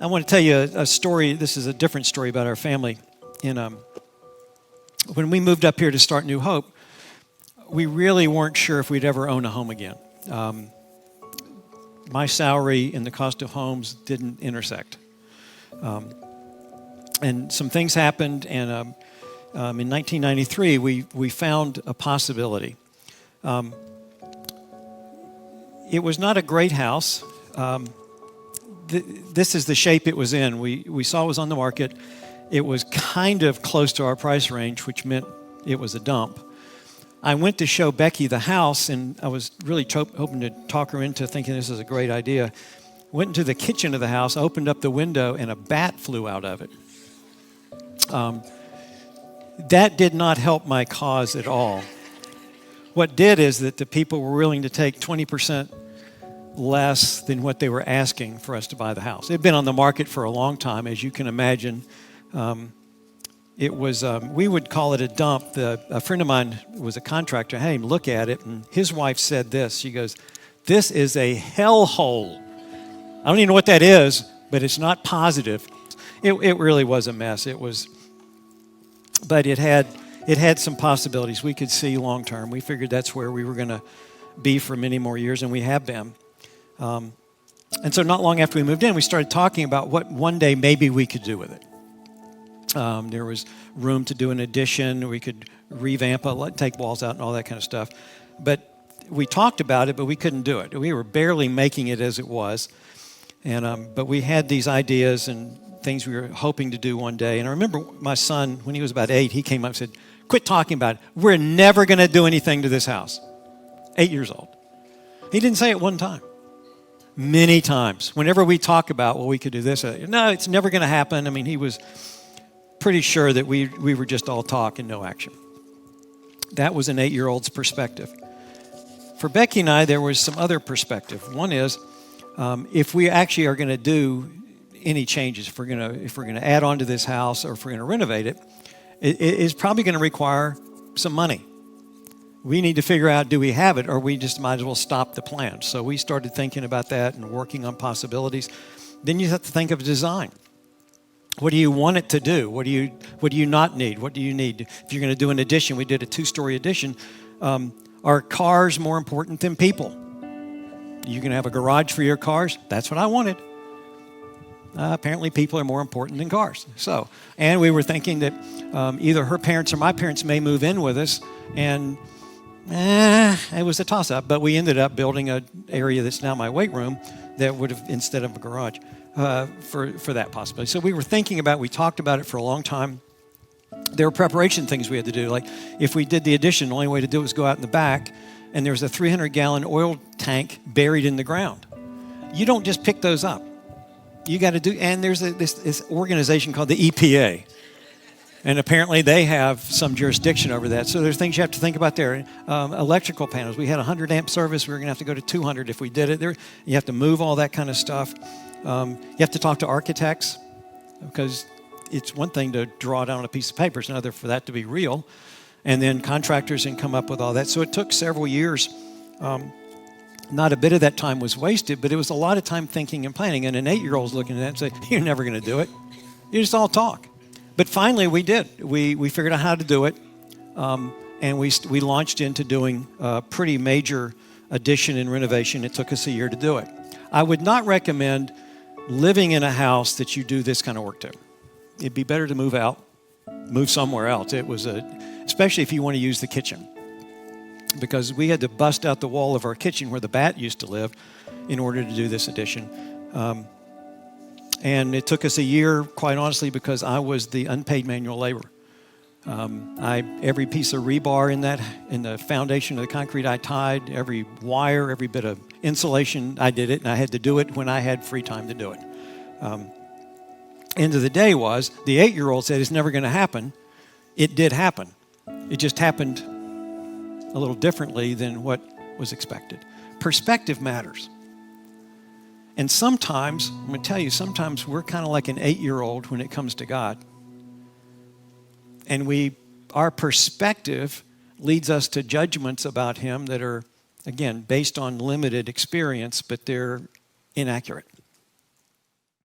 I want to tell you a story. This is a different story about our family. When we moved up here to start New Hope, we really weren't sure if we'd ever own a home again. My salary and the cost of homes didn't intersect. And some things happened, and in 1993, we found a possibility. It was not a great house. This is the shape it was in. We saw it was on the market. It was kind of close to our price range, which meant it was a dump. I went to show Becky the house, and I was really hoping to talk her into thinking this is a great idea. Went into the kitchen of the house, opened up the window, and a bat flew out of it. That did not help my cause at all. What did is that the people were willing to take 20% less than what they were asking for us to buy the house. It had been on the market for a long time, as you can imagine. It was, we would call it a dump. A friend of mine was a contractor. I had him look at it, and his wife said this. She goes, "This is a hellhole." I don't even know what that is, but it's not positive. It really was a mess. But it had some possibilities we could see long term. We figured that's where we were going to be for many more years, and we have been. And so not long after we moved in, we started talking about what one day maybe we could do with it. There was room to do an addition. We could revamp it, take walls out and all that kind of stuff. But we talked about it, but we couldn't do it. We were barely making it as it was. But we had these ideas and things we were hoping to do one day. And I remember my son, when he was about 8, he came up and said, "Quit talking about it. We're never going to do anything to this house." 8 years old. He didn't say it one time. Many times. Whenever we talk about, well, we could do this. No, it's never going to happen. I mean, he was pretty sure that we were just all talk and no action. That was an 8-year-old's perspective. For Becky and I, there was some other perspective. One is, if we actually are going to do any changes, if we're going to add on to this house or if we're going to renovate it, it is probably going to require some money. We need to figure out, do we have it, or we just might as well stop the plan. So we started thinking about that and working on possibilities. Then you have to think of design. What do you want it to do? What do you not need? What do you need? If you're going to do an addition, we did a 2-story addition. Are cars more important than people? You can have a garage for your cars. That's what I wanted. Apparently people are more important than cars. And we were thinking that either her parents or my parents may move in with us, and it was a toss-up, but we ended up building an area that's now my weight room that would have, instead of a garage, for that possibility. So we were thinking about, we talked about it for a long time. There were preparation things we had to do. Like if we did the addition, the only way to do it was go out in the back, and there was a 300-gallon oil tank buried in the ground. You don't just pick those up. You got to do, and there's this organization called the EPA. And apparently they have some jurisdiction over that. So there's things you have to think about there. Electrical panels. We had 100 amp service. We were going to have to go to 200 if we did it. You have to move all that kind of stuff. You have to talk to architects, because it's one thing to draw it out on a piece of paper. It's another for that to be real. And then contractors can come up with all that. So it took several years. Not a bit of that time was wasted, but it was a lot of time thinking and planning. And an 8-year-old's looking at that and say, "You're never going to do it. You just all talk." But finally, we did. We figured out how to do it, and we launched into doing a pretty major addition and renovation. It took us a year to do it. I would not recommend living in a house that you do this kind of work to. It'd be better to move out, move somewhere else. Especially if you want to use the kitchen, because we had to bust out the wall of our kitchen where the bat used to live in order to do this addition. And it took us a year, quite honestly, because I was the unpaid manual labor. Every piece of rebar in the foundation of the concrete I tied, every wire, every bit of insulation, I did it, and I had to do it when I had free time to do it. End of the day was, the 8-year-old said it's never going to happen. It did happen. It just happened a little differently than what was expected. Perspective matters. And sometimes, I'm going to tell you, sometimes we're kind of like an 8-year-old when it comes to God. And our perspective leads us to judgments about Him that are, again, based on limited experience, but they're inaccurate.